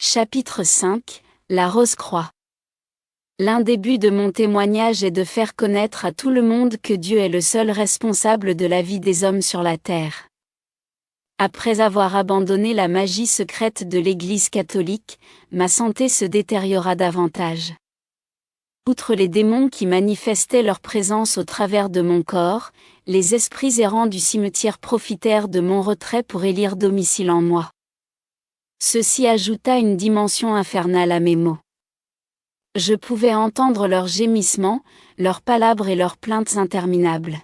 Chapitre 5, La Rose-Croix. L'un des buts de mon témoignage est de faire connaître à tout le monde que Dieu est le seul responsable de la vie des hommes sur la terre. Après avoir abandonné la magie secrète de l'Église catholique, ma santé se détériora davantage. Outre les démons qui manifestaient leur présence au travers de mon corps, les esprits errants du cimetière profitèrent de mon retrait pour élire domicile en moi. Ceci ajouta une dimension infernale à mes maux. Je pouvais entendre leurs gémissements, leurs palabres et leurs plaintes interminables.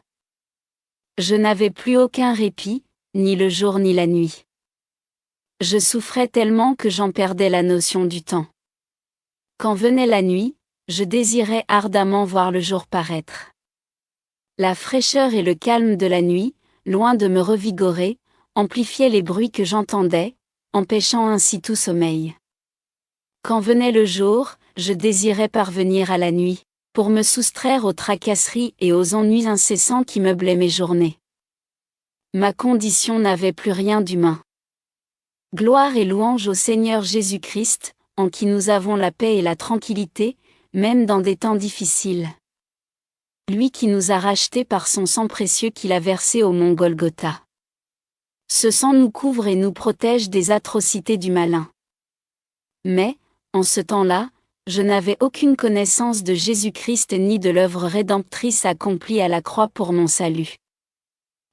Je n'avais plus aucun répit, ni le jour ni la nuit. Je souffrais tellement que j'en perdais la notion du temps. Quand venait la nuit, je désirais ardemment voir le jour paraître. La fraîcheur et le calme de la nuit, loin de me revigorer, amplifiaient les bruits que j'entendais, empêchant ainsi tout sommeil. Quand venait le jour, je désirais parvenir à la nuit, pour me soustraire aux tracasseries et aux ennuis incessants qui meublaient mes journées. Ma condition n'avait plus rien d'humain. Gloire et louange au Seigneur Jésus-Christ, en qui nous avons la paix et la tranquillité, même dans des temps difficiles. Lui qui nous a rachetés par son sang précieux qu'il a versé au mont Golgotha. Ce sang nous couvre et nous protège des atrocités du malin. Mais, en ce temps-là, je n'avais aucune connaissance de Jésus-Christ ni de l'œuvre rédemptrice accomplie à la croix pour mon salut.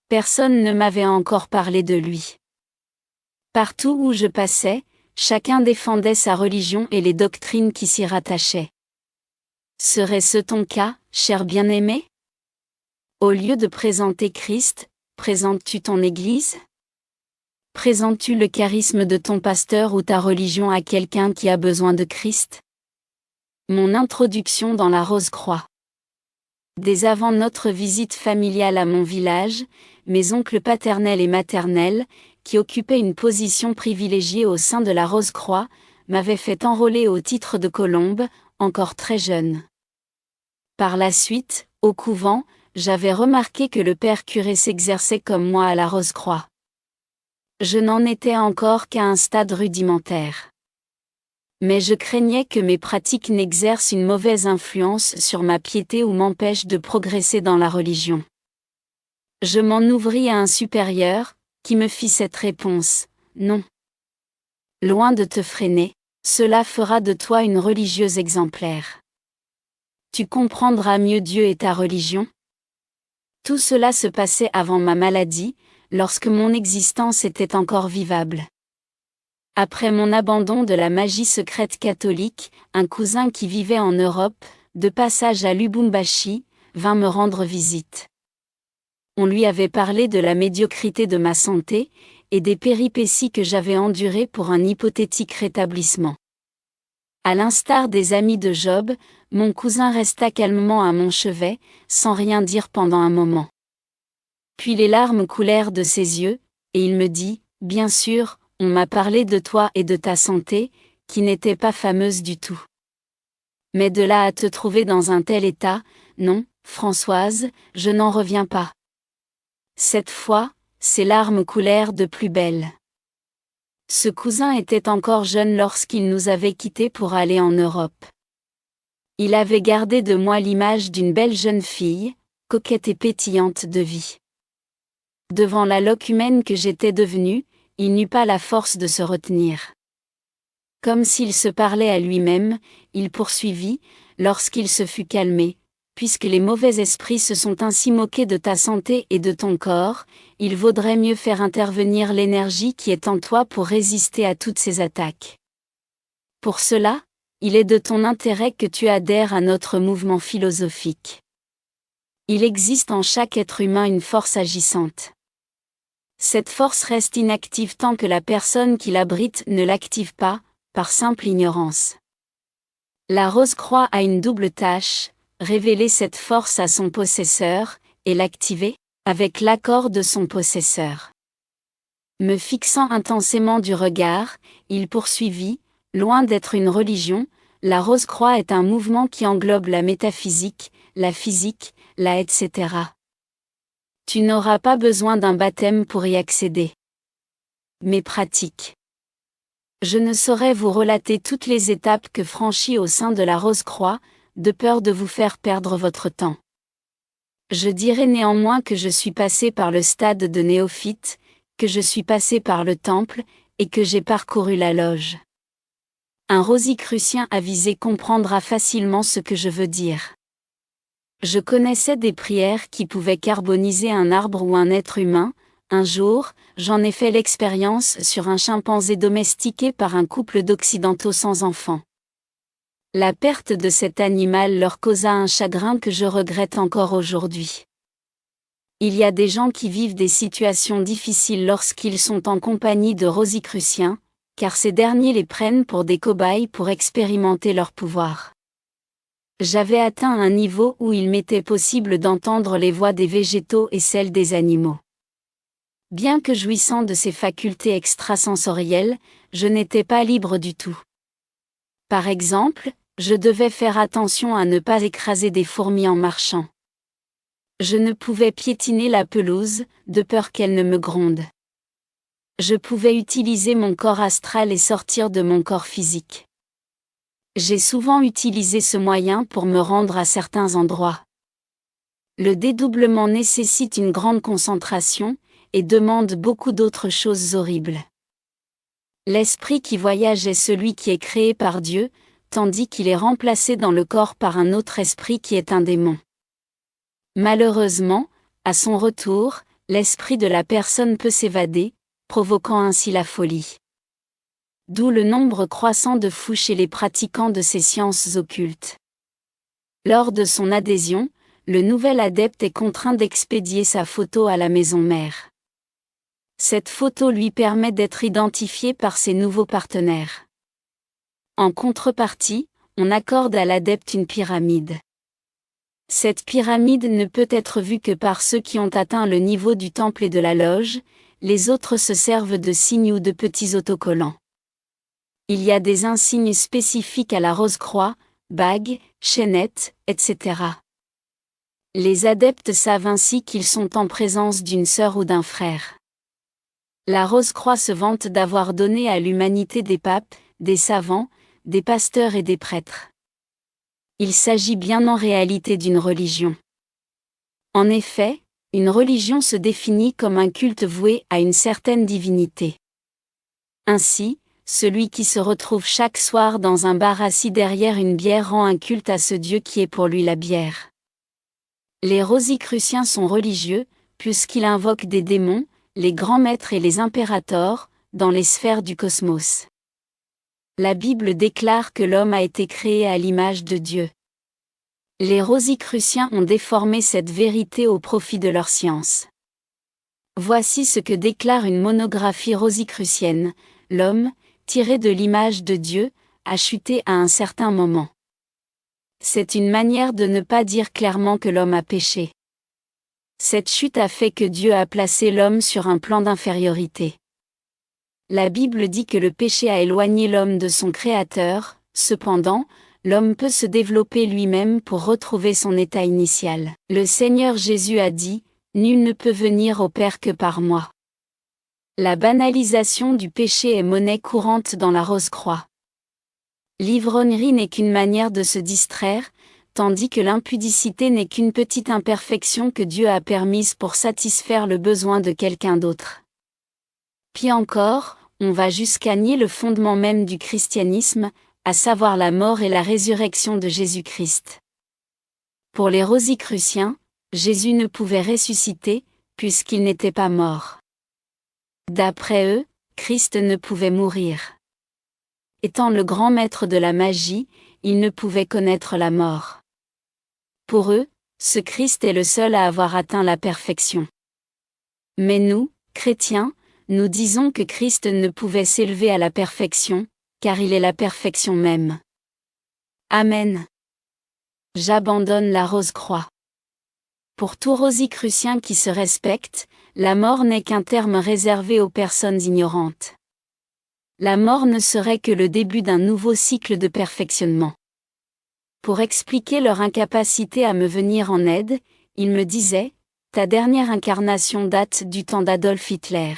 Personne ne m'avait encore parlé de lui. Partout où je passais, chacun défendait sa religion et les doctrines qui s'y rattachaient. Serait-ce ton cas, cher bien-aimé? Au lieu de présenter Christ, présentes-tu ton Église? Présentes-tu le charisme de ton pasteur ou ta religion à quelqu'un qui a besoin de Christ? Mon introduction dans la Rose-Croix. Dès avant notre visite familiale à mon village, mes oncles paternels et maternels, qui occupaient une position privilégiée au sein de la Rose-Croix, m'avaient fait enrôler au titre de colombe, encore très jeune. Par la suite, au couvent, j'avais remarqué que le père curé s'exerçait comme moi à la Rose-Croix. Je n'en étais encore qu'à un stade rudimentaire. Mais je craignais que mes pratiques n'exercent une mauvaise influence sur ma piété ou m'empêchent de progresser dans la religion. Je m'en ouvris à un supérieur, qui me fit cette réponse: non. Loin de te freiner, cela fera de toi une religieuse exemplaire. Tu comprendras mieux Dieu et ta religion. Tout cela se passait avant ma maladie, lorsque mon existence était encore vivable. Après mon abandon de la magie secrète catholique, un cousin qui vivait en Europe, de passage à Lubumbashi, vint me rendre visite. On lui avait parlé de la médiocrité de ma santé, et des péripéties que j'avais endurées pour un hypothétique rétablissement. À l'instar des amis de Job, mon cousin resta calmement à mon chevet, sans rien dire pendant un moment. Puis les larmes coulèrent de ses yeux, et il me dit: bien sûr, on m'a parlé de toi et de ta santé, qui n'était pas fameuse du tout. Mais de là à te trouver dans un tel état, non, Françoise, je n'en reviens pas. Cette fois, ses larmes coulèrent de plus belle. Ce cousin était encore jeune lorsqu'il nous avait quittés pour aller en Europe. Il avait gardé de moi l'image d'une belle jeune fille, coquette et pétillante de vie. Devant la loque humaine que j'étais devenue, il n'eut pas la force de se retenir. Comme s'il se parlait à lui-même, il poursuivit, lorsqu'il se fut calmé: puisque les mauvais esprits se sont ainsi moqués de ta santé et de ton corps, il vaudrait mieux faire intervenir l'énergie qui est en toi pour résister à toutes ces attaques. Pour cela, il est de ton intérêt que tu adhères à notre mouvement philosophique. Il existe en chaque être humain une force agissante. Cette force reste inactive tant que la personne qui l'abrite ne l'active pas, par simple ignorance. La Rose-Croix a une double tâche: révéler cette force à son possesseur, et l'activer, avec l'accord de son possesseur. Me fixant intensément du regard, il poursuivit: loin d'être une religion, la Rose-Croix est un mouvement qui englobe la métaphysique, la physique, la etc. Tu n'auras pas besoin d'un baptême pour y accéder. Mes pratiques. Je ne saurais vous relater toutes les étapes que franchis au sein de la Rose-Croix, de peur de vous faire perdre votre temps. Je dirai néanmoins que je suis passé par le stade de néophyte, que je suis passé par le temple, et que j'ai parcouru la loge. Un rosicrucien avisé comprendra facilement ce que je veux dire. Je connaissais des prières qui pouvaient carboniser un arbre ou un être humain. Un jour, j'en ai fait l'expérience sur un chimpanzé domestiqué par un couple d'occidentaux sans enfants. La perte de cet animal leur causa un chagrin que je regrette encore aujourd'hui. Il y a des gens qui vivent des situations difficiles lorsqu'ils sont en compagnie de rosicruciens, car ces derniers les prennent pour des cobayes pour expérimenter leur pouvoir. J'avais atteint un niveau où il m'était possible d'entendre les voix des végétaux et celles des animaux. Bien que jouissant de ces facultés extrasensorielles, je n'étais pas libre du tout. Par exemple, je devais faire attention à ne pas écraser des fourmis en marchant. Je ne pouvais piétiner la pelouse, de peur qu'elle ne me gronde. Je pouvais utiliser mon corps astral et sortir de mon corps physique. J'ai souvent utilisé ce moyen pour me rendre à certains endroits. Le dédoublement nécessite une grande concentration, et demande beaucoup d'autres choses horribles. L'esprit qui voyage est celui qui est créé par Dieu, tandis qu'il est remplacé dans le corps par un autre esprit qui est un démon. Malheureusement, à son retour, l'esprit de la personne peut s'évader, provoquant ainsi la folie. D'où le nombre croissant de fous chez les pratiquants de ces sciences occultes. Lors de son adhésion, le nouvel adepte est contraint d'expédier sa photo à la maison mère. Cette photo lui permet d'être identifié par ses nouveaux partenaires. En contrepartie, on accorde à l'adepte une pyramide. Cette pyramide ne peut être vue que par ceux qui ont atteint le niveau du temple et de la loge, les autres se servent de signes ou de petits autocollants. Il y a des insignes spécifiques à la Rose-Croix, bagues, chaînettes, etc. Les adeptes savent ainsi qu'ils sont en présence d'une sœur ou d'un frère. La Rose-Croix se vante d'avoir donné à l'humanité des papes, des savants, des pasteurs et des prêtres. Il s'agit bien en réalité d'une religion. En effet, une religion se définit comme un culte voué à une certaine divinité. Ainsi, celui qui se retrouve chaque soir dans un bar assis derrière une bière rend un culte à ce Dieu qui est pour lui la bière. Les rosicruciens sont religieux, puisqu'ils invoquent des démons, les grands maîtres et les impérators, dans les sphères du cosmos. La Bible déclare que l'homme a été créé à l'image de Dieu. Les rosicruciens ont déformé cette vérité au profit de leur science. Voici ce que déclare une monographie rosicrucienne: l'homme, tiré de l'image de Dieu, a chuté à un certain moment. C'est une manière de ne pas dire clairement que l'homme a péché. Cette chute a fait que Dieu a placé l'homme sur un plan d'infériorité. La Bible dit que le péché a éloigné l'homme de son Créateur, cependant, l'homme peut se développer lui-même pour retrouver son état initial. Le Seigneur Jésus a dit: « Nul ne peut venir au Père que par moi ». La banalisation du péché est monnaie courante dans la Rose-Croix. L'ivrognerie n'est qu'une manière de se distraire, tandis que l'impudicité n'est qu'une petite imperfection que Dieu a permise pour satisfaire le besoin de quelqu'un d'autre. Pis encore, on va jusqu'à nier le fondement même du christianisme, à savoir la mort et la résurrection de Jésus-Christ. Pour les rosicruciens, Jésus ne pouvait ressusciter, puisqu'il n'était pas mort. D'après eux, Christ ne pouvait mourir. Étant le grand maître de la magie, il ne pouvait connaître la mort. Pour eux, ce Christ est le seul à avoir atteint la perfection. Mais nous, chrétiens, nous disons que Christ ne pouvait s'élever à la perfection, car il est la perfection même. Amen. J'abandonne la Rose-Croix. Pour tout rosicrucien qui se respecte, la mort n'est qu'un terme réservé aux personnes ignorantes. La mort ne serait que le début d'un nouveau cycle de perfectionnement. Pour expliquer leur incapacité à me venir en aide, ils me disaient: « Ta dernière incarnation date du temps d'Adolf Hitler.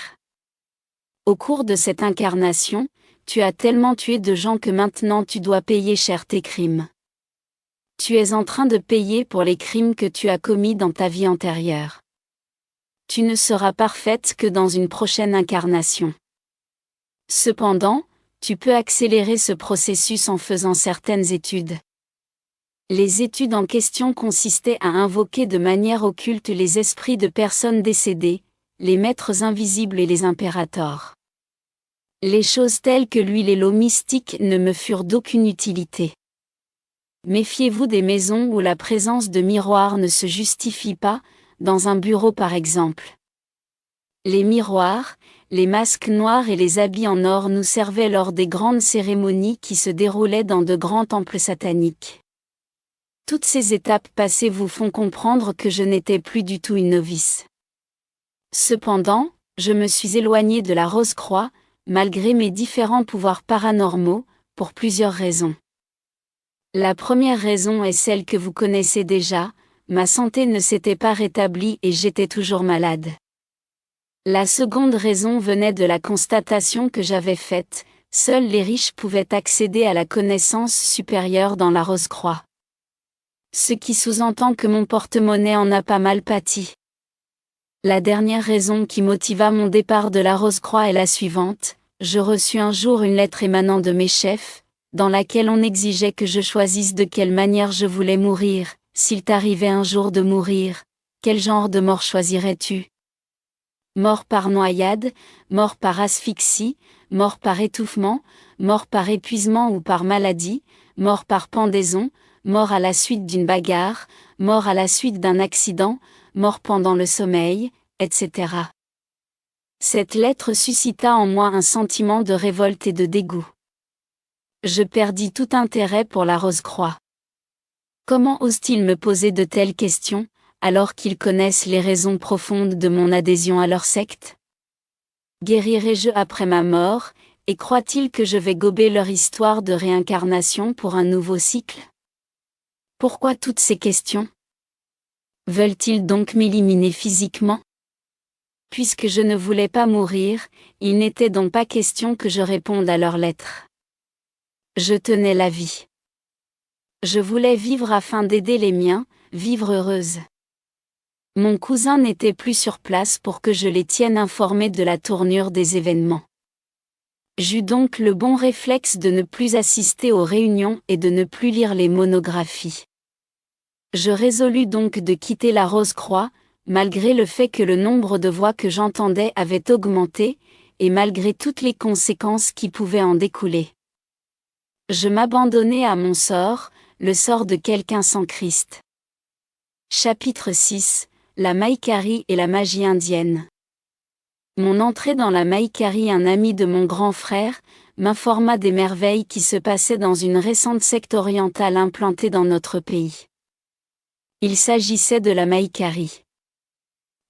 Au cours de cette incarnation, tu as tellement tué de gens que maintenant tu dois payer cher tes crimes. Tu es en train de payer pour les crimes que tu as commis dans ta vie antérieure. Tu ne seras parfaite que dans une prochaine incarnation. Cependant, tu peux accélérer ce processus en faisant certaines études. Les études en question consistaient à invoquer de manière occulte les esprits de personnes décédées, les maîtres invisibles et les impérators. Les choses telles que l'huile et l'eau mystique ne me furent d'aucune utilité. Méfiez-vous des maisons où la présence de miroirs ne se justifie pas, dans un bureau par exemple. Les miroirs, les masques noirs et les habits en or nous servaient lors des grandes cérémonies qui se déroulaient dans de grands temples sataniques. Toutes ces étapes passées vous font comprendre que je n'étais plus du tout une novice. Cependant, je me suis éloignée de la Rose-Croix, malgré mes différents pouvoirs paranormaux, pour plusieurs raisons. La première raison est celle que vous connaissez déjà, ma santé ne s'était pas rétablie et j'étais toujours malade. La seconde raison venait de la constatation que j'avais faite, seuls les riches pouvaient accéder à la connaissance supérieure dans la Rose-Croix. Ce qui sous-entend que mon porte-monnaie en a pas mal pâti. La dernière raison qui motiva mon départ de la Rose-Croix est la suivante, je reçus un jour une lettre émanant de mes chefs, dans laquelle on exigeait que je choisisse de quelle manière je voulais mourir. S'il t'arrivait un jour de mourir, quel genre de mort choisirais-tu? Mort par noyade, mort par asphyxie, mort par étouffement, mort par épuisement ou par maladie, mort par pendaison, mort à la suite d'une bagarre, mort à la suite d'un accident, mort pendant le sommeil, etc. Cette lettre suscita en moi un sentiment de révolte et de dégoût. Je perdis tout intérêt pour la Rose-Croix. Comment osent-ils me poser de telles questions, alors qu'ils connaissent les raisons profondes de mon adhésion à leur secte? Guérirai-je après ma mort, et croient-ils que je vais gober leur histoire de réincarnation pour un nouveau cycle? Pourquoi toutes ces questions? Veulent-ils donc m'éliminer physiquement? Puisque je ne voulais pas mourir, il n'était donc pas question que je réponde à leurs lettres. Je tenais la vie. Je voulais vivre afin d'aider les miens, vivre heureuse. Mon cousin n'était plus sur place pour que je les tienne informés de la tournure des événements. J'eus donc le bon réflexe de ne plus assister aux réunions et de ne plus lire les monographies. Je résolus donc de quitter la Rose-Croix, malgré le fait que le nombre de voix que j'entendais avait augmenté, et malgré toutes les conséquences qui pouvaient en découler. Je m'abandonnai à mon sort, le sort de quelqu'un sans Christ. Chapitre 6, la Maïkari et la magie indienne. Mon entrée dans la Maïkari, un ami de mon grand frère, m'informa des merveilles qui se passaient dans une récente secte orientale implantée dans notre pays. Il s'agissait de la Maïkari.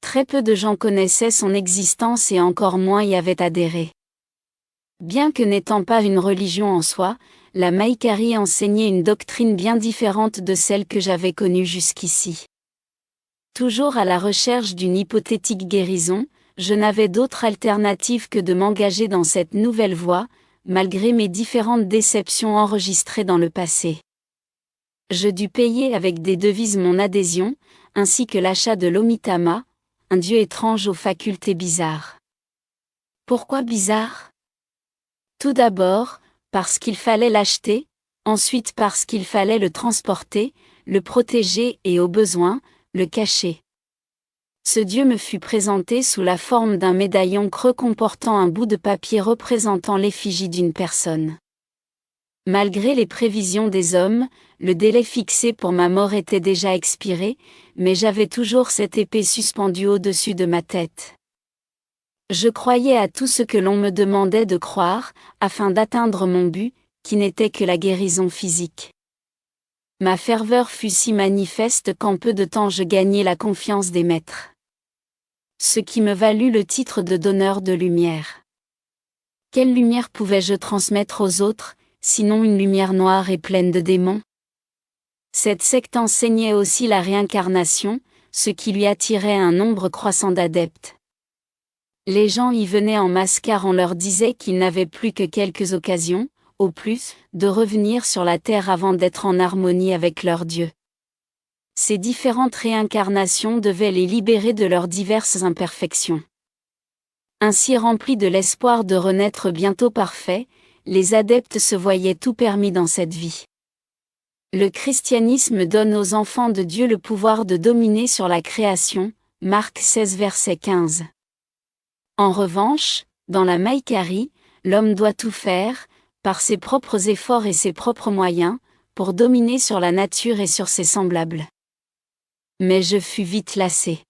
Très peu de gens connaissaient son existence et encore moins y avaient adhéré. Bien que n'étant pas une religion en soi, la Maïkari enseignait une doctrine bien différente de celle que j'avais connue jusqu'ici. Toujours à la recherche d'une hypothétique guérison, je n'avais d'autre alternative que de m'engager dans cette nouvelle voie, malgré mes différentes déceptions enregistrées dans le passé. Je dus payer avec des devises mon adhésion, ainsi que l'achat de l'Omitama, un dieu étrange aux facultés bizarres. Pourquoi bizarre? Tout d'abord, parce qu'il fallait l'acheter, ensuite parce qu'il fallait le transporter, le protéger et au besoin, le cacher. Ce dieu me fut présenté sous la forme d'un médaillon creux comportant un bout de papier représentant l'effigie d'une personne. Malgré les prévisions des hommes, le délai fixé pour ma mort était déjà expiré, mais j'avais toujours cette épée suspendue au-dessus de ma tête. Je croyais à tout ce que l'on me demandait de croire, afin d'atteindre mon but, qui n'était que la guérison physique. Ma ferveur fut si manifeste qu'en peu de temps je gagnai la confiance des maîtres. Ce qui me valut le titre de donneur de lumière. Quelle lumière pouvais-je transmettre aux autres, sinon une lumière noire et pleine de démons? Cette secte enseignait aussi la réincarnation, ce qui lui attirait un nombre croissant d'adeptes. Les gens y venaient en masse car on leur disait qu'ils n'avaient plus que quelques occasions, au plus, de revenir sur la terre avant d'être en harmonie avec leur Dieu. Ces différentes réincarnations devaient les libérer de leurs diverses imperfections. Ainsi remplis de l'espoir de renaître bientôt parfaits, les adeptes se voyaient tout permis dans cette vie. Le christianisme donne aux enfants de Dieu le pouvoir de dominer sur la création, Marc 16 verset 15. En revanche, dans la Maïkari, l'homme doit tout faire, par ses propres efforts et ses propres moyens, pour dominer sur la nature et sur ses semblables. Mais je fus vite lassé.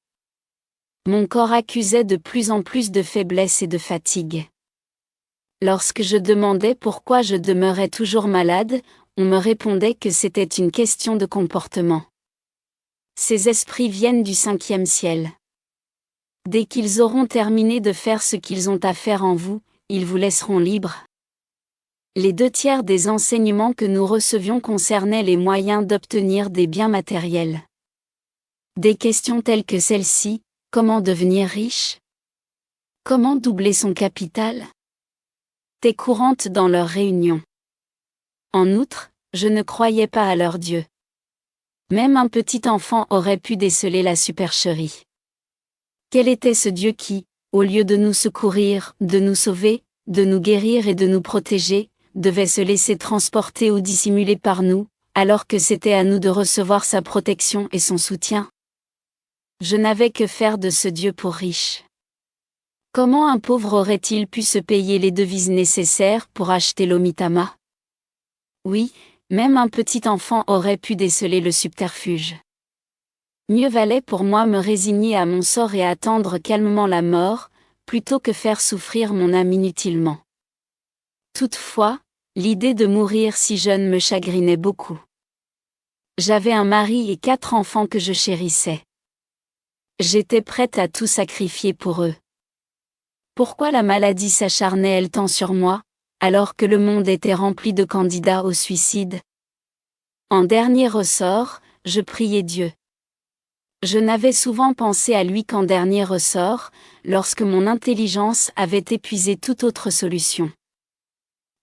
Mon corps accusait de plus en plus de faiblesse et de fatigue. Lorsque je demandais pourquoi je demeurais toujours malade, on me répondait que c'était une question de comportement. Ces esprits viennent du 5e ciel. Dès qu'ils auront terminé de faire ce qu'ils ont à faire en vous, ils vous laisseront libre. Les 2/3 des enseignements que nous recevions concernaient les moyens d'obtenir des biens matériels. Des questions telles que celle-ci, comment devenir riche? Comment doubler son capital? Étaient courantes dans leurs réunions. En outre, je ne croyais pas à leur Dieu. Même un petit enfant aurait pu déceler la supercherie. Quel était ce Dieu qui, au lieu de nous secourir, de nous sauver, de nous guérir et de nous protéger, devait se laisser transporter ou dissimuler par nous, alors que c'était à nous de recevoir sa protection et son soutien? Je n'avais que faire de ce Dieu pour riche. Comment un pauvre aurait-il pu se payer les devises nécessaires pour acheter l'omitama? Oui, même un petit enfant aurait pu déceler le subterfuge. Mieux valait pour moi me résigner à mon sort et attendre calmement la mort, plutôt que faire souffrir mon âme inutilement. Toutefois, l'idée de mourir si jeune me chagrinait beaucoup. J'avais un mari et 4 enfants que je chérissais. J'étais prête à tout sacrifier pour eux. Pourquoi la maladie s'acharnait-elle tant sur moi, alors que le monde était rempli de candidats au suicide? En dernier ressort, je priais Dieu. Je n'avais souvent pensé à lui qu'en dernier ressort, lorsque mon intelligence avait épuisé toute autre solution.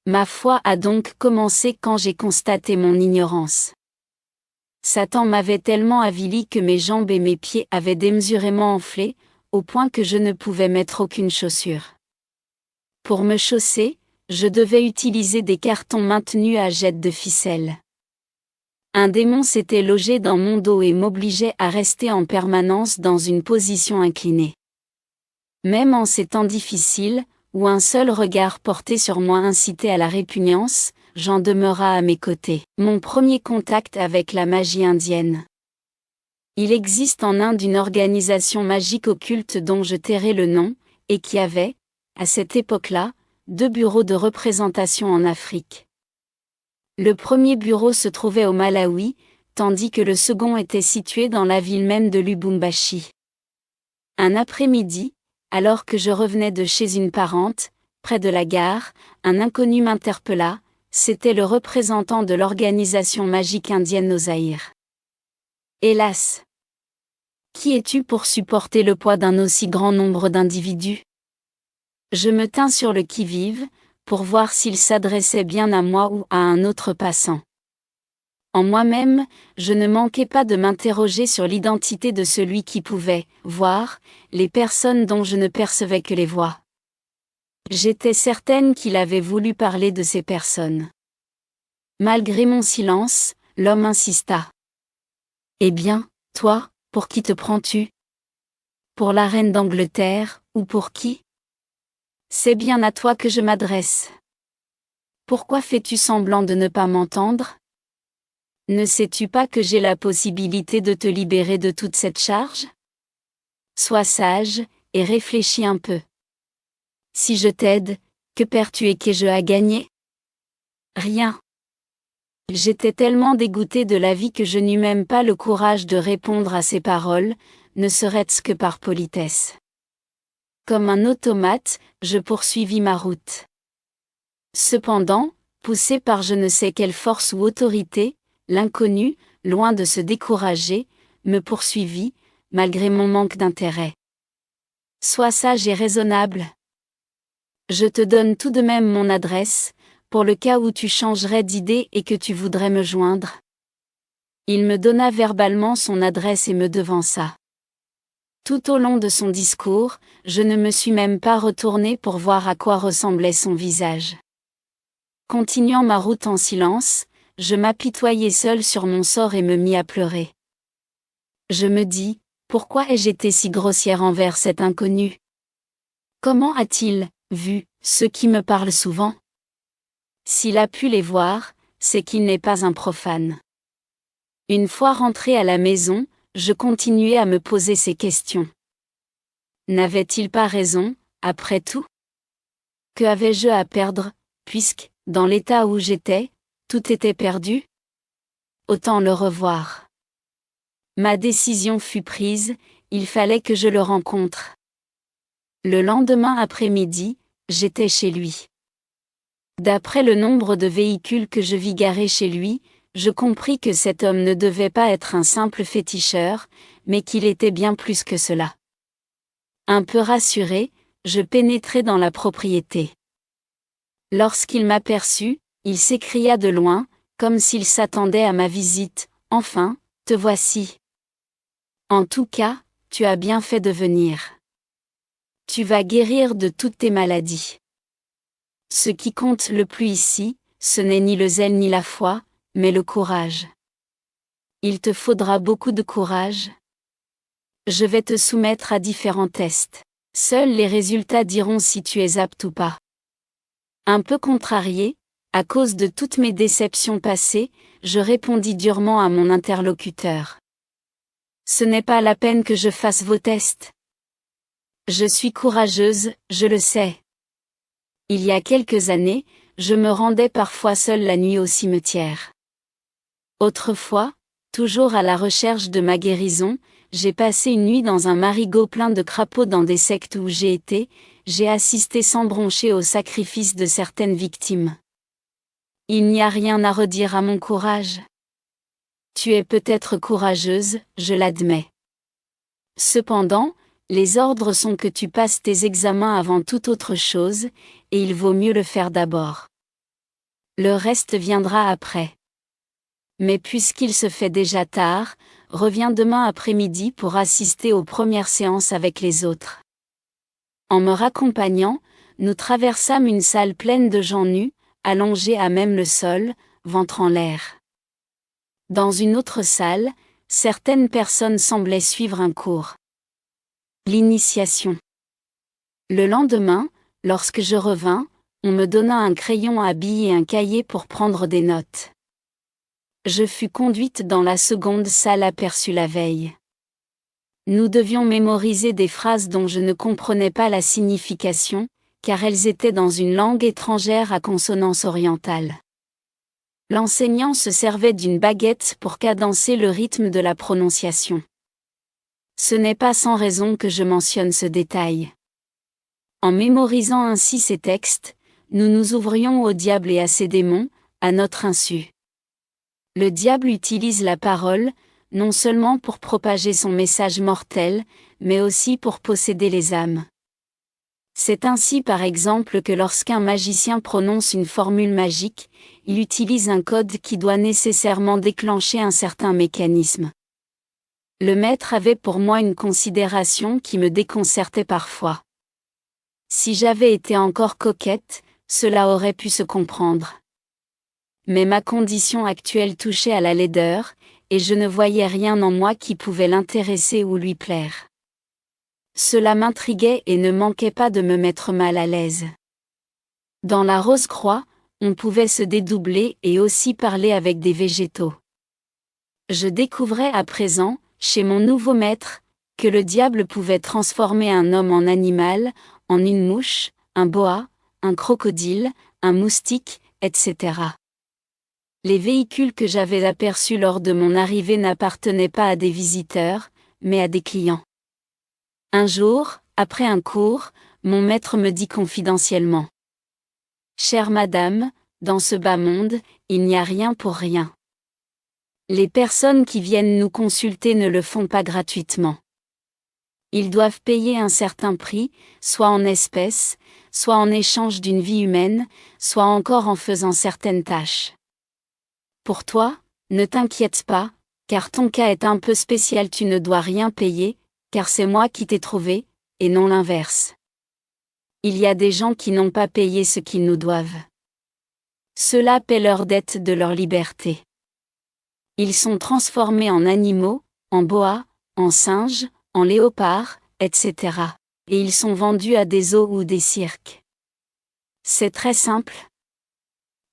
Ma foi a donc commencé quand j'ai constaté mon ignorance. Satan m'avait tellement avili que mes jambes et mes pieds avaient démesurément enflé, au point que je ne pouvais mettre aucune chaussure. Pour me chausser, je devais utiliser des cartons maintenus à jet de ficelle. Un démon s'était logé dans mon dos et m'obligeait à rester en permanence dans une position inclinée. Même en ces temps difficiles, où un seul regard porté sur moi incitait à la répugnance, j'en demeura à mes côtés. Mon premier contact avec la magie indienne. Il existe en Inde une organisation magique occulte dont je tairai le nom, et qui avait, à cette époque-là, 2 bureaux de représentation en Afrique. Le premier bureau se trouvait au Malawi, tandis que le second était situé dans la ville même de Lubumbashi. Un après-midi, alors que je revenais de chez une parente, près de la gare, un inconnu m'interpella, c'était le représentant de l'organisation magique indienne au Zaïre. Hélas! Qui es-tu pour supporter le poids d'un aussi grand nombre d'individus? Je me tins sur le qui-vive, pour voir s'il s'adressait bien à moi ou à un autre passant. En moi-même, je ne manquais pas de m'interroger sur l'identité de celui qui pouvait voir les personnes dont je ne percevais que les voix. J'étais certaine qu'il avait voulu parler de ces personnes. Malgré mon silence, l'homme insista. « Eh bien, toi, pour qui te prends-tu? Pour la reine d'Angleterre, ou pour qui? C'est bien à toi que je m'adresse. Pourquoi fais-tu semblant de ne pas m'entendre? Ne sais-tu pas que j'ai la possibilité de te libérer de toute cette charge? Sois sage, et réfléchis un peu. Si je t'aide, que perds-tu et qu'ai-je à gagner? Rien. » J'étais tellement dégoûtée de la vie que je n'eus même pas le courage de répondre à ces paroles, ne serait-ce que par politesse. Comme un automate, je poursuivis ma route. Cependant, poussé par je ne sais quelle force ou autorité, l'inconnu, loin de se décourager, me poursuivit, malgré mon manque d'intérêt. Sois sage et raisonnable. Je te donne tout de même mon adresse, pour le cas où tu changerais d'idée et que tu voudrais me joindre. Il me donna verbalement son adresse et me devança. Tout au long de son discours, je ne me suis même pas retournée pour voir à quoi ressemblait son visage. Continuant ma route en silence, je m'apitoyai seule sur mon sort et me mis à pleurer. Je me dis, pourquoi ai-je été si grossière envers cet inconnu? Comment a-t-il vu ceux qui me parlent souvent? S'il a pu les voir, c'est qu'il n'est pas un profane. Une fois rentrée à la maison, je continuai à me poser ces questions. N'avait-il pas raison, après tout? Que avais-je à perdre, puisque, dans l'état où j'étais, tout était perdu? Autant le revoir. Ma décision fut prise, il fallait que je le rencontre. Le lendemain après-midi, j'étais chez lui. D'après le nombre de véhicules que je vis garés chez lui, je compris que cet homme ne devait pas être un simple féticheur, mais qu'il était bien plus que cela. Un peu rassuré, je pénétrai dans la propriété. Lorsqu'il m'aperçut, il s'écria de loin, comme s'il s'attendait à ma visite, « Enfin, te voici. En tout cas, tu as bien fait de venir. Tu vas guérir de toutes tes maladies. Ce qui compte le plus ici, ce n'est ni le zèle ni la foi, mais le courage. Il te faudra beaucoup de courage. Je vais te soumettre à différents tests. Seuls les résultats diront si tu es apte ou pas. » Un peu contrarié, à cause de toutes mes déceptions passées, je répondis durement à mon interlocuteur. « Ce n'est pas la peine que je fasse vos tests. Je suis courageuse, je le sais. Il y a quelques années, je me rendais parfois seule la nuit au cimetière. Autrefois, toujours à la recherche de ma guérison, j'ai passé une nuit dans un marigot plein de crapauds dans des sectes où j'ai assisté sans broncher au sacrifice de certaines victimes. Il n'y a rien à redire à mon courage. Tu es peut-être courageuse, je l'admets. Cependant, les ordres sont que tu passes tes examens avant toute autre chose, et il vaut mieux le faire d'abord. Le reste viendra après. Mais puisqu'il se fait déjà tard, reviens demain après-midi pour assister aux premières séances avec les autres. » En me raccompagnant, nous traversâmes une salle pleine de gens nus, allongés à même le sol, ventre en l'air. Dans une autre salle, certaines personnes semblaient suivre un cours. L'initiation. Le lendemain, lorsque je revins, on me donna un crayon à billes et un cahier pour prendre des notes. Je fus conduite dans la seconde salle aperçue la veille. Nous devions mémoriser des phrases dont je ne comprenais pas la signification, car elles étaient dans une langue étrangère à consonance orientale. L'enseignant se servait d'une baguette pour cadencer le rythme de la prononciation. Ce n'est pas sans raison que je mentionne ce détail. En mémorisant ainsi ces textes, nous nous ouvrions au diable et à ses démons, à notre insu. Le diable utilise la parole, non seulement pour propager son message mortel, mais aussi pour posséder les âmes. C'est ainsi par exemple que lorsqu'un magicien prononce une formule magique, il utilise un code qui doit nécessairement déclencher un certain mécanisme. Le maître avait pour moi une considération qui me déconcertait parfois. Si j'avais été encore coquette, cela aurait pu se comprendre. Mais ma condition actuelle touchait à la laideur, et je ne voyais rien en moi qui pouvait l'intéresser ou lui plaire. Cela m'intriguait et ne manquait pas de me mettre mal à l'aise. Dans la Rose-Croix, on pouvait se dédoubler et aussi parler avec des végétaux. Je découvrais à présent, chez mon nouveau maître, que le diable pouvait transformer un homme en animal, en une mouche, un boa, un crocodile, un moustique, etc. Les véhicules que j'avais aperçus lors de mon arrivée n'appartenaient pas à des visiteurs, mais à des clients. Un jour, après un cours, mon maître me dit confidentiellement: « Chère madame, dans ce bas monde, il n'y a rien pour rien. Les personnes qui viennent nous consulter ne le font pas gratuitement. Ils doivent payer un certain prix, soit en espèces, soit en échange d'une vie humaine, soit encore en faisant certaines tâches. Pour toi, ne t'inquiète pas, car ton cas est un peu spécial, tu ne dois rien payer, car c'est moi qui t'ai trouvé, et non l'inverse. Il y a des gens qui n'ont pas payé ce qu'ils nous doivent. Ceux-là paient leur dette de leur liberté. Ils sont transformés en animaux, en boas, en singes, en léopards, etc. Et ils sont vendus à des zoos ou des cirques. C'est très simple.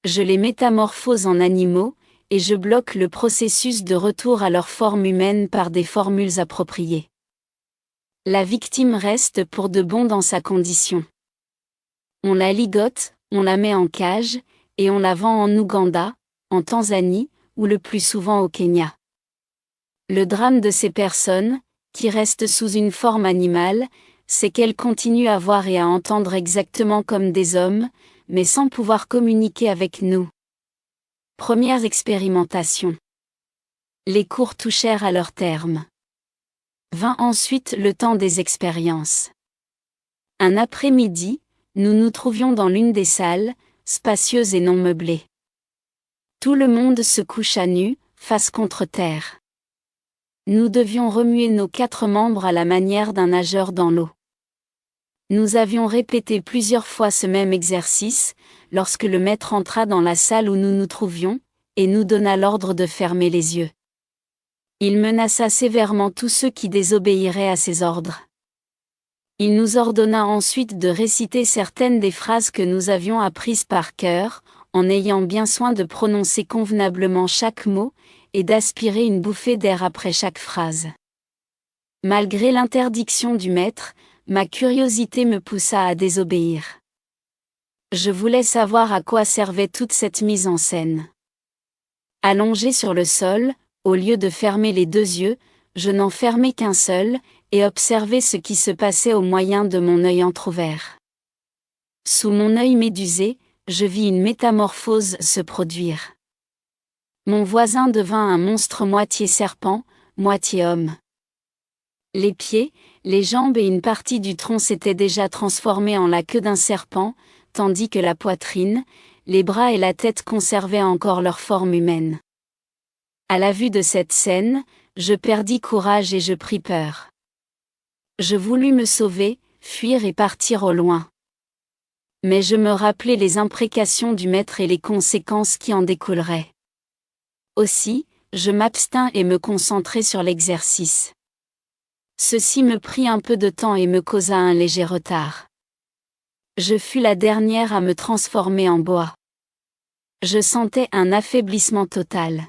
Je les métamorphose en animaux, et je bloque le processus de retour à leur forme humaine par des formules appropriées. La victime reste pour de bon dans sa condition. On la ligote, on la met en cage, et on la vend en Ouganda, en Tanzanie, ou le plus souvent au Kenya. Le drame de ces personnes, qui restent sous une forme animale, c'est qu'elles continuent à voir et à entendre exactement comme des hommes, mais sans pouvoir communiquer avec nous. Premières expérimentations. Les cours touchèrent à leur terme. Vint ensuite le temps des expériences. Un après-midi, nous nous trouvions dans l'une des salles, spacieuse et non meublée. Tout le monde se coucha nu, face contre terre. Nous devions remuer nos 4 membres à la manière d'un nageur dans l'eau. Nous avions répété plusieurs fois ce même exercice, lorsque le maître entra dans la salle où nous nous trouvions, et nous donna l'ordre de fermer les yeux. Il menaça sévèrement tous ceux qui désobéiraient à ses ordres. Il nous ordonna ensuite de réciter certaines des phrases que nous avions apprises par cœur, en ayant bien soin de prononcer convenablement chaque mot, et d'aspirer une bouffée d'air après chaque phrase. Malgré l'interdiction du maître, ma curiosité me poussa à désobéir. Je voulais savoir à quoi servait toute cette mise en scène. Allongé sur le sol, au lieu de fermer les 2 yeux, je n'en fermais qu'un seul, et observais ce qui se passait au moyen de mon œil entrouvert. Sous mon œil médusé, je vis une métamorphose se produire. Mon voisin devint un monstre moitié serpent, moitié homme. Les pieds, les jambes et une partie du tronc s'étaient déjà transformés en la queue d'un serpent, tandis que la poitrine, les bras et la tête conservaient encore leur forme humaine. À la vue de cette scène, je perdis courage et je pris peur. Je voulus me sauver, fuir et partir au loin. Mais je me rappelai les imprécations du maître et les conséquences qui en découleraient. Aussi, je m'abstins et me concentrai sur l'exercice. Ceci me prit un peu de temps et me causa un léger retard. Je fus la dernière à me transformer en bois. Je sentais un affaiblissement total.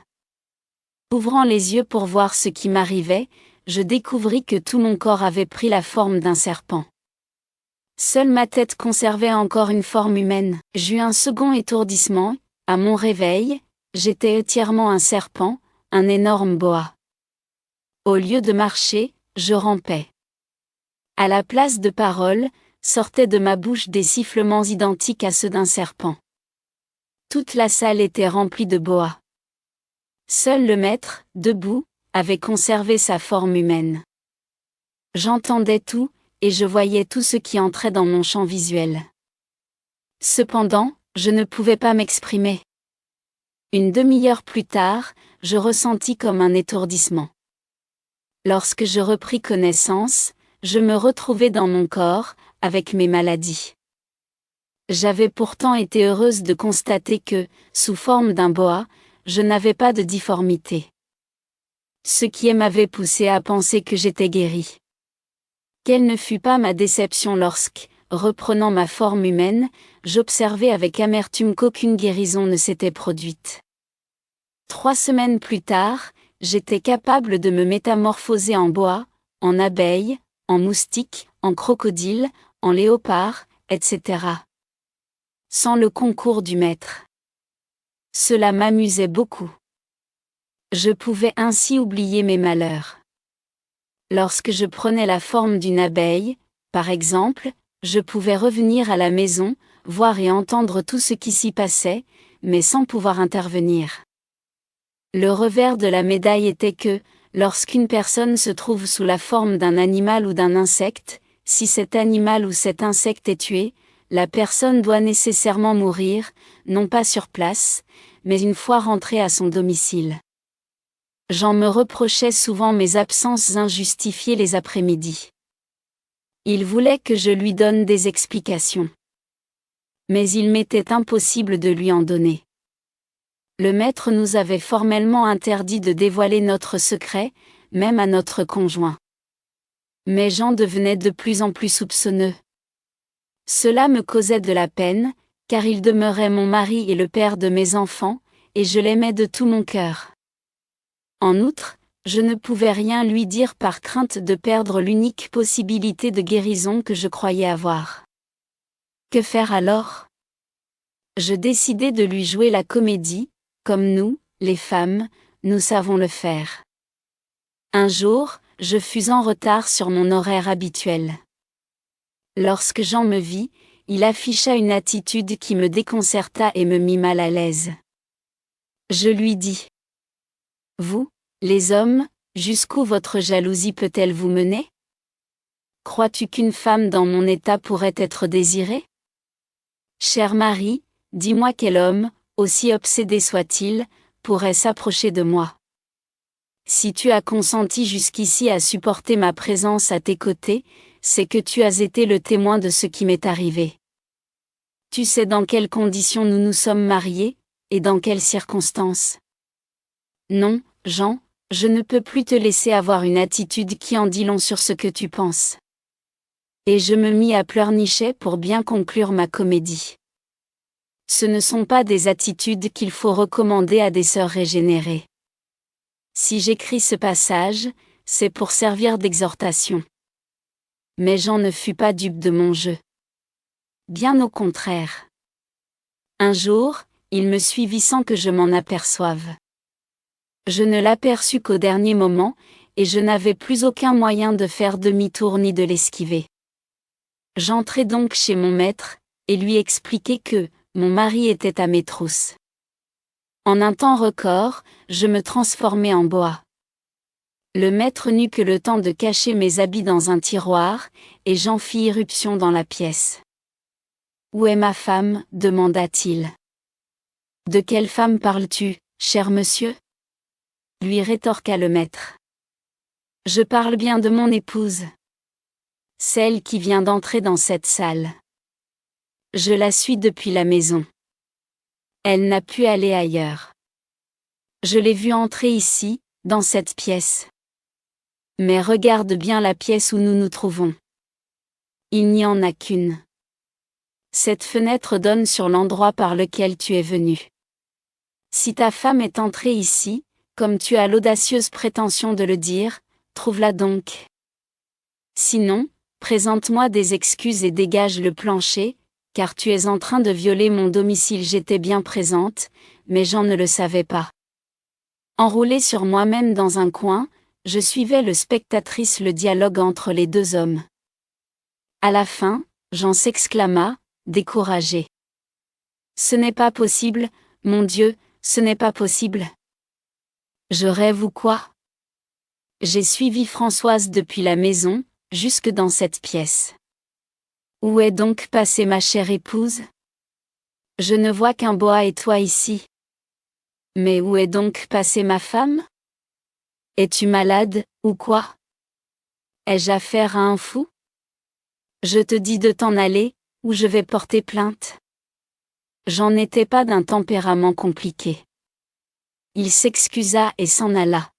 Ouvrant les yeux pour voir ce qui m'arrivait, je découvris que tout mon corps avait pris la forme d'un serpent. Seule ma tête conservait encore une forme humaine. J'eus un second étourdissement. À mon réveil, j'étais entièrement un serpent, un énorme boa. Au lieu de marcher, je rampais. À la place de paroles, sortaient de ma bouche des sifflements identiques à ceux d'un serpent. Toute la salle était remplie de boas. Seul le maître, debout, avait conservé sa forme humaine. J'entendais tout, et je voyais tout ce qui entrait dans mon champ visuel. Cependant, je ne pouvais pas m'exprimer. Une demi-heure plus tard, je ressentis comme un étourdissement. Lorsque je repris connaissance, je me retrouvai dans mon corps, avec mes maladies. J'avais pourtant été heureuse de constater que, sous forme d'un boa, je n'avais pas de difformité. Ce qui m'avait poussé à penser que j'étais guérie. Quelle ne fut pas ma déception lorsque, reprenant ma forme humaine, j'observai avec amertume qu'aucune guérison ne s'était produite. 3 semaines plus tard, j'étais capable de me métamorphoser en boa, en abeille, en moustique, en crocodile, en léopard, etc. Sans le concours du maître. Cela m'amusait beaucoup. Je pouvais ainsi oublier mes malheurs. Lorsque je prenais la forme d'une abeille, par exemple, je pouvais revenir à la maison, voir et entendre tout ce qui s'y passait, mais sans pouvoir intervenir. Le revers de la médaille était que, lorsqu'une personne se trouve sous la forme d'un animal ou d'un insecte, si cet animal ou cet insecte est tué, la personne doit nécessairement mourir, non pas sur place, mais une fois rentrée à son domicile. Jean me reprochait souvent mes absences injustifiées les après-midi. Il voulait que je lui donne des explications. Mais il m'était impossible de lui en donner. Le maître nous avait formellement interdit de dévoiler notre secret, même à notre conjoint. Mais Jean devenait de plus en plus soupçonneux. Cela me causait de la peine, car il demeurait mon mari et le père de mes enfants, et je l'aimais de tout mon cœur. En outre, je ne pouvais rien lui dire par crainte de perdre l'unique possibilité de guérison que je croyais avoir. Que faire alors ? Je décidai de lui jouer la comédie, comme nous, les femmes, nous savons le faire. Un jour, je fus en retard sur mon horaire habituel. Lorsque Jean me vit, il afficha une attitude qui me déconcerta et me mit mal à l'aise. Je lui dis : « Vous, les hommes, jusqu'où votre jalousie peut-elle vous mener ? Crois-tu qu'une femme dans mon état pourrait être désirée ? Cher Marie, dis-moi quel homme, aussi obsédé soit-il, pourrait s'approcher de moi. Si tu as consenti jusqu'ici à supporter ma présence à tes côtés, c'est que tu as été le témoin de ce qui m'est arrivé. Tu sais dans quelles conditions nous nous sommes mariés, et dans quelles circonstances. Non, Jean, je ne peux plus te laisser avoir une attitude qui en dit long sur ce que tu penses. Et je me mis à pleurnicher pour bien conclure ma comédie. Ce ne sont pas des attitudes qu'il faut recommander à des sœurs régénérées. Si j'écris ce passage, c'est pour servir d'exhortation. Mais Jean ne fut pas dupe de mon jeu. Bien au contraire. Un jour, il me suivit sans que je m'en aperçoive. Je ne l'aperçus qu'au dernier moment, et je n'avais plus aucun moyen de faire demi-tour ni de l'esquiver. J'entrai donc chez mon maître, et lui expliquai que mon mari était à mes trousses. En un temps record, je me transformai en boa. Le maître n'eut que le temps de cacher mes habits dans un tiroir, et Jean fit irruption dans la pièce. « Où est ma femme ? demanda-t-il. « De quelle femme parles-tu, cher monsieur ?» lui rétorqua le maître. « Je parle bien de mon épouse. Celle qui vient d'entrer dans cette salle. Je la suis depuis la maison. Elle n'a pu aller ailleurs. Je l'ai vue entrer ici, dans cette pièce. Mais regarde bien la pièce où nous nous trouvons. Il n'y en a qu'une. Cette fenêtre donne sur l'endroit par lequel tu es venu. Si ta femme est entrée ici, comme tu as l'audacieuse prétention de le dire, trouve-la donc. Sinon, présente-moi des excuses et dégage le plancher, car tu es en train de violer mon domicile. J'étais bien présente, mais Jean ne le savait pas. Enroulée sur moi-même dans un coin, je suivais le dialogue entre les deux hommes. À la fin, Jean s'exclama, découragé. Ce n'est pas possible, mon Dieu, ce n'est pas possible. Je rêve ou quoi ? J'ai suivi Françoise depuis la maison, jusque dans cette pièce. Où est donc passée ma chère épouse ? Je ne vois qu'un boa et toi ici. Mais où est donc passée ma femme ? Es-tu malade, ou quoi ? Ai-je affaire à un fou ? Je te dis de t'en aller, ou je vais porter plainte. J'en étais pas d'un tempérament compliqué. Il s'excusa et s'en alla.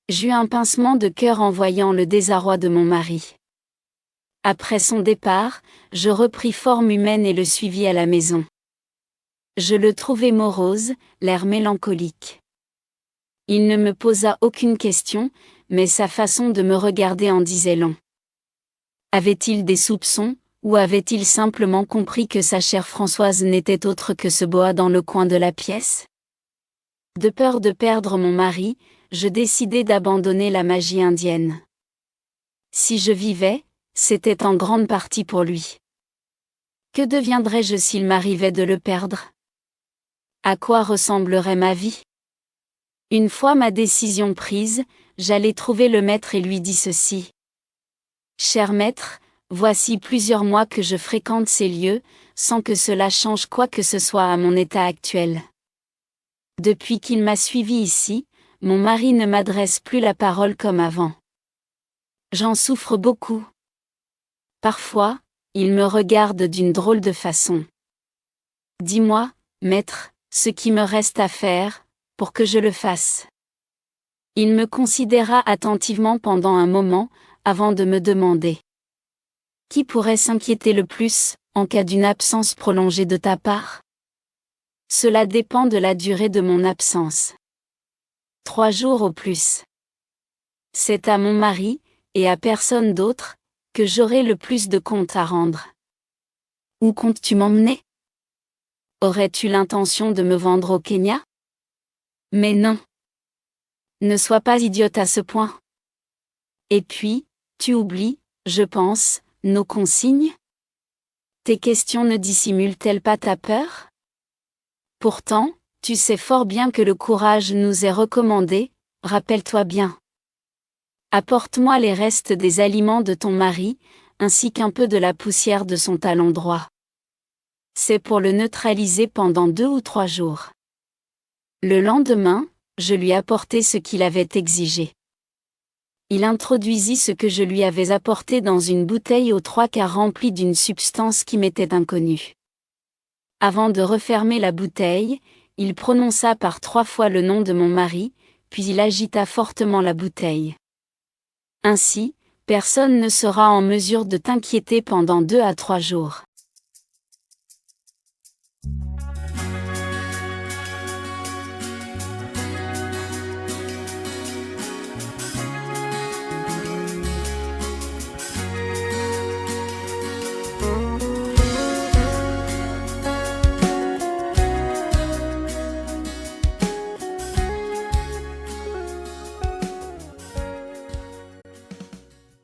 J'eus un pincement de cœur en voyant le désarroi de mon mari. Après son départ, je repris forme humaine et le suivis à la maison. Je le trouvai morose, l'air mélancolique. Il ne me posa aucune question, mais sa façon de me regarder en disait long. Avait-il des soupçons, ou avait-il simplement compris que sa chère Françoise n'était autre que ce boa dans le coin de la pièce ? De peur de perdre mon mari, je décidai d'abandonner la magie indienne. Si je vivais, c'était en grande partie pour lui. Que deviendrais-je s'il m'arrivait de le perdre ? À quoi ressemblerait ma vie ? Une fois ma décision prise, j'allai trouver le maître et lui dis ceci. Cher maître, voici plusieurs mois que je fréquente ces lieux, sans que cela change quoi que ce soit à mon état actuel. Depuis qu'il m'a suivi ici, mon mari ne m'adresse plus la parole comme avant. J'en souffre beaucoup. Parfois, il me regarde d'une drôle de façon. Dis-moi, maître, ce qui me reste à faire, pour que je le fasse. Il me considéra attentivement pendant un moment, avant de me demander. Qui pourrait s'inquiéter le plus, en cas d'une absence prolongée de ta part? Cela dépend de la durée de mon absence. 3 jours au plus. C'est à mon mari, et à personne d'autre, que j'aurai le plus de comptes à rendre. Où comptes-tu m'emmener? Aurais-tu l'intention de me vendre au Kenya? Mais non. Ne sois pas idiote à ce point. Et puis, tu oublies, je pense, nos consignes? Tes questions ne dissimulent-elles pas ta peur? Pourtant, tu sais fort bien que le courage nous est recommandé, rappelle-toi bien. Apporte-moi les restes des aliments de ton mari, ainsi qu'un peu de la poussière de son talon droit. C'est pour le neutraliser pendant 2 ou 3 jours. Le lendemain, je lui apportai ce qu'il avait exigé. Il introduisit ce que je lui avais apporté dans une bouteille aux 3/4 remplie d'une substance qui m'était inconnue. Avant de refermer la bouteille, il prononça par 3 fois le nom de mon mari, puis il agita fortement la bouteille. Ainsi, personne ne sera en mesure de t'inquiéter pendant 2 à 3 jours.